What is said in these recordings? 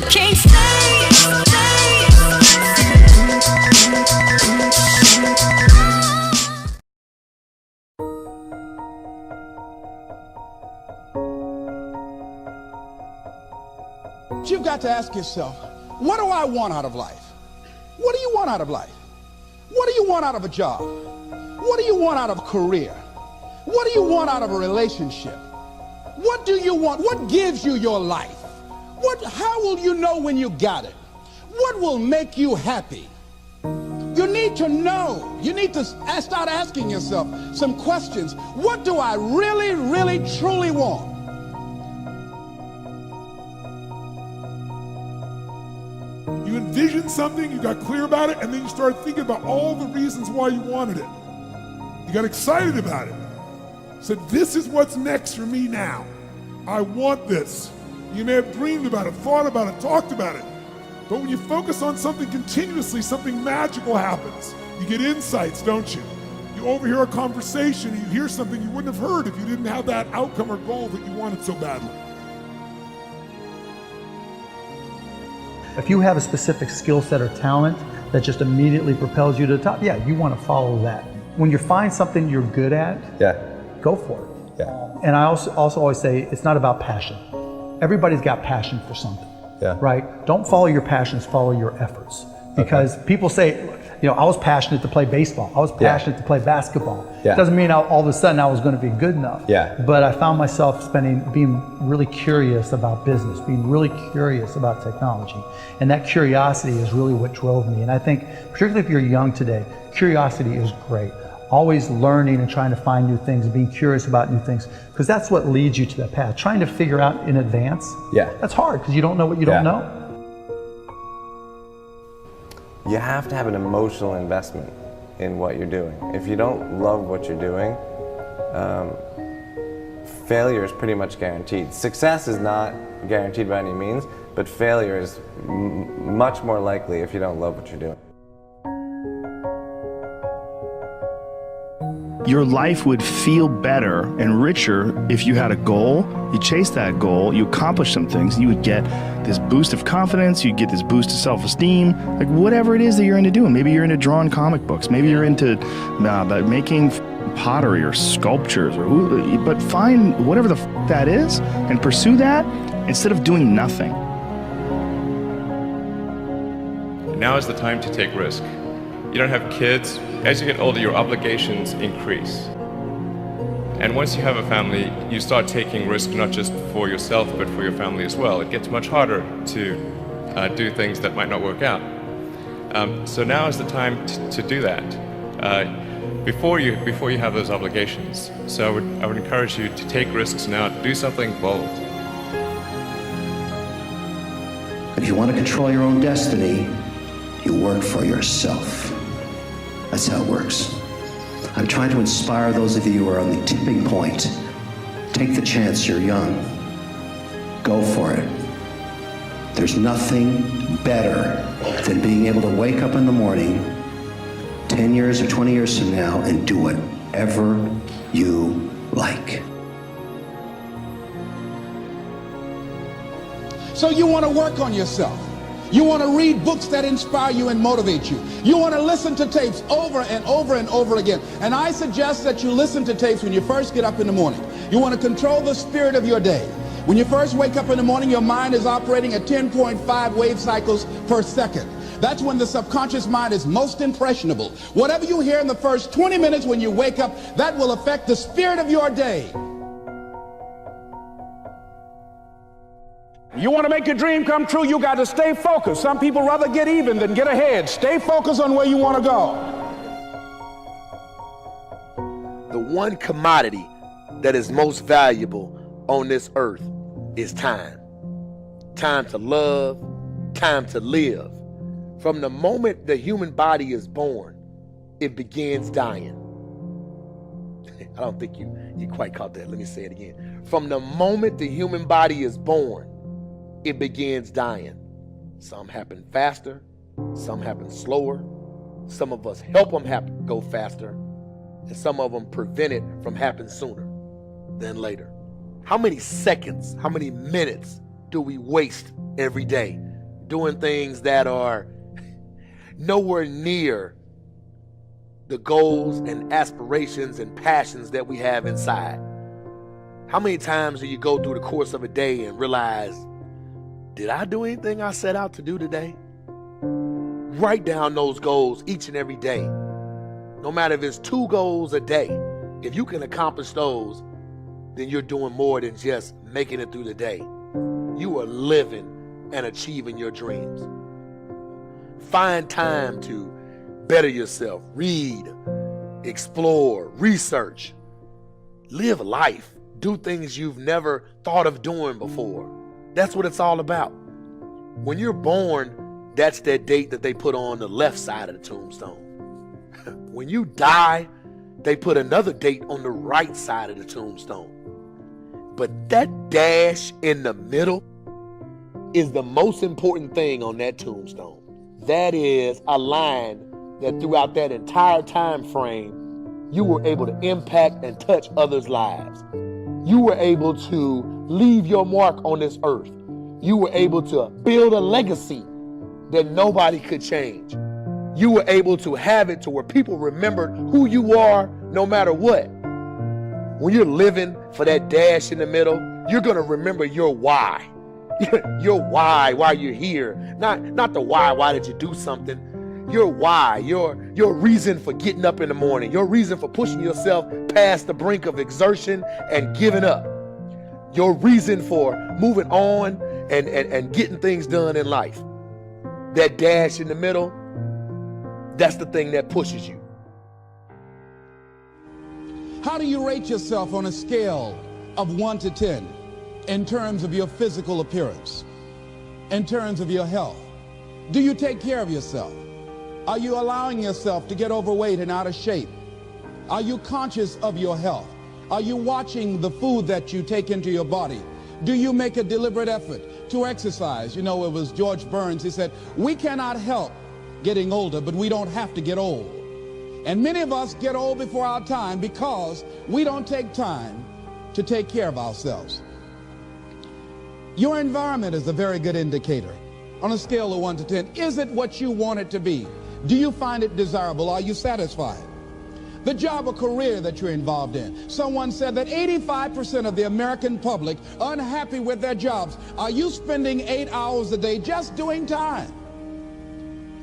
can't stay. You've got to ask yourself, what do I want out of life? What do you want out of life? What do you want out of a job? What do you want out of a career? What do you want out of a relationship? What do you want? What gives you your life? How will you know when you got it? What will make you happy? You need to know. You need to start asking yourself some questions. What do I really, really, truly want? You envisioned something, you got clear about it, and then you started thinking about all the reasons why you wanted it. You got excited about it. Said, this is what's next for me now. I want this. You may have dreamed about it, thought about it, talked about it. But when you focus on something continuously, something magical happens. You get insights, don't you? You overhear a conversation, and you hear something you wouldn't have heard if you didn't have that outcome or goal that you wanted so badly. If you have a specific skill set or talent that just immediately propels you to the top, yeah, you want to follow that. When you find something you're good at, go for it. And I also always say it's not about passion. Everybody's got passion for something, right? Don't follow your passions, follow your efforts. Because people say, you know, I was passionate to play baseball. I was passionate to play basketball. It doesn't mean all of a sudden I was going to be good enough. But I found myself being really curious about business, being really curious about technology. And that curiosity is really what drove me. And I think, particularly if you're young today, curiosity is great. Always learning and trying to find new things, being curious about new things, because that's what leads you to that path. Trying to figure out in advance, that's hard because you don't know what you don't know. You have to have an emotional investment in what you're doing. If you don't love what you're doing, failure is pretty much guaranteed. Success is not guaranteed by any means, but failure is much more likely if you don't love what you're doing. Your life would feel better and richer if you had a goal, you chased that goal, you accomplished some things, you would get this boost of confidence, you'd get this boost of self-esteem, like whatever it is that you're into doing. Maybe you're into drawing comic books, maybe you're into making pottery or sculptures, but find whatever the that is and pursue that instead of doing nothing. Now is the time to take risk. You don't have kids. As you get older, your obligations increase. And once you have a family, you start taking risk not just for yourself, but for your family as well. It gets much harder to do things that might not work out. So now is the time to do that before you have those obligations. So I would encourage you to take risks now, do something bold. If you want to control your own destiny, you work for yourself. That's how it works. I'm trying to inspire those of you who are on the tipping point. Take the chance, you're young. Go for it. There's nothing better than being able to wake up in the morning 10 years or 20 years from now and do whatever you like. So you want to work on yourself. You want to read books that inspire you and motivate you. You want to listen to tapes over and over and over again. And I suggest that you listen to tapes when you first get up in the morning. You want to control the spirit of your day. When you first wake up in the morning, your mind is operating at 10.5 wave cycles per second. That's when the subconscious mind is most impressionable. Whatever you hear in the first 20 minutes when you wake up, that will affect the spirit of your day. You want to make your dream come true, you got to stay focused. Some people rather get even than get ahead. Stay focused on where you want to go. The one commodity that is most valuable on this earth is time. Time to love, time to live. From the moment the human body is born, it begins dying. I don't think you quite caught that. Let me say it again. From the moment the human body is born, it begins dying. Some happen faster, some happen slower. Some of us help them go faster, and some of them prevent it from happening sooner than later. How many seconds, how many minutes do we waste every day doing things that are nowhere near the goals and aspirations and passions that we have inside? How many times do you go through the course of a day and realize, did I do anything I set out to do today? Write down those goals each and every day. No matter if it's 2 goals a day, if you can accomplish those, then you're doing more than just making it through the day. You are living and achieving your dreams. Find time to better yourself, read, explore, research, live life, do things you've never thought of doing before. That's what it's all about. When you're born, that's that date that they put on the left side of the tombstone. When you die, they put another date on the right side of the tombstone. But that dash in the middle is the most important thing on that tombstone. That is a line that throughout that entire time frame, you were able to impact and touch others' lives. You were able to leave your mark on this earth. You were able to build a legacy that nobody could change. You were able to have it to where people remembered who you are no matter what. When you're living for that dash in the middle, you're going to remember your why. Your why you're here. Not the why did you do something. Your why, your reason for getting up in the morning, your reason for pushing yourself past the brink of exertion and giving up. Your reason for moving on and getting things done in life. That dash in the middle, that's the thing that pushes you. How do you rate yourself on a scale of 1 to 10 in terms of your physical appearance, in terms of your health? Do you take care of yourself? Are you allowing yourself to get overweight and out of shape? Are you conscious of your health? Are you watching the food that you take into your body? Do you make a deliberate effort to exercise? You know, it was George Burns, he said, we cannot help getting older, but we don't have to get old. And many of us get old before our time because we don't take time to take care of ourselves. Your environment is a very good indicator. On a scale of 1 to 10, is it what you want it to be? Do you find it desirable? Are you satisfied? The job or career that you're involved in. Someone said that 85% of the American public are unhappy with their jobs. Are you spending 8 hours a day just doing time?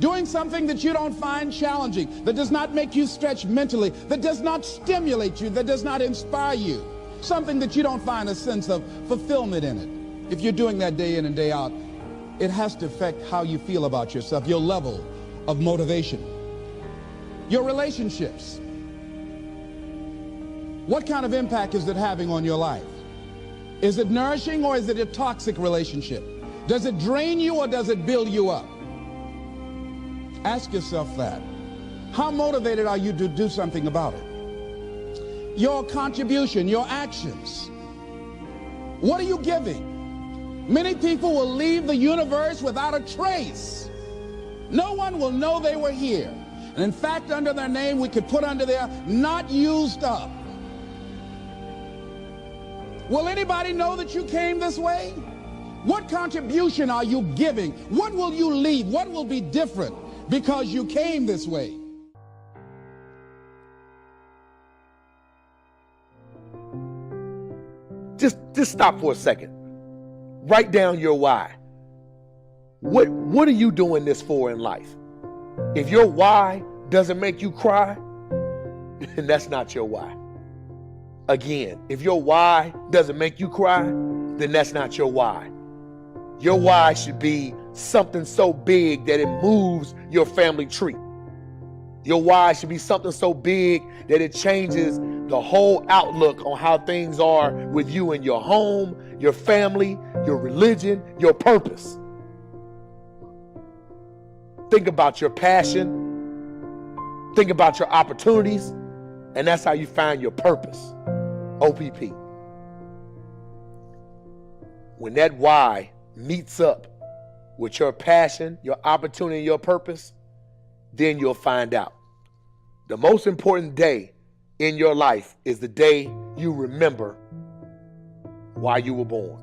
Doing something that you don't find challenging, that does not make you stretch mentally, that does not stimulate you, that does not inspire you. Something that you don't find a sense of fulfillment in it. If you're doing that day in and day out, it has to affect how you feel about yourself, your level of motivation. Your relationships. What kind of impact is it having on your life? Is it nourishing or is it a toxic relationship? Does it drain you or does it build you up? Ask yourself that. How motivated are you to do something about it? Your contribution, your actions. What are you giving? Many people will leave the universe without a trace. No one will know they were here. And in fact, under their name, we could put under there, not used up. Will anybody know that you came this way? What contribution are you giving? What will you leave? What will be different because you came this way? Just stop for a second. Write down your why. What are you doing this for in life? If your why doesn't make you cry, then that's not your why. Again, if your why doesn't make you cry, then that's not your why. Your why should be something so big that it moves your family tree. Your why should be something so big that it changes the whole outlook on how things are with you and your home, your family, your religion, your purpose. Think about your passion. Think about your opportunities. And that's how you find your purpose. OPP. When that why meets up with your passion, your opportunity, your purpose, then you'll find out. The most important day in your life is the day you remember why you were born.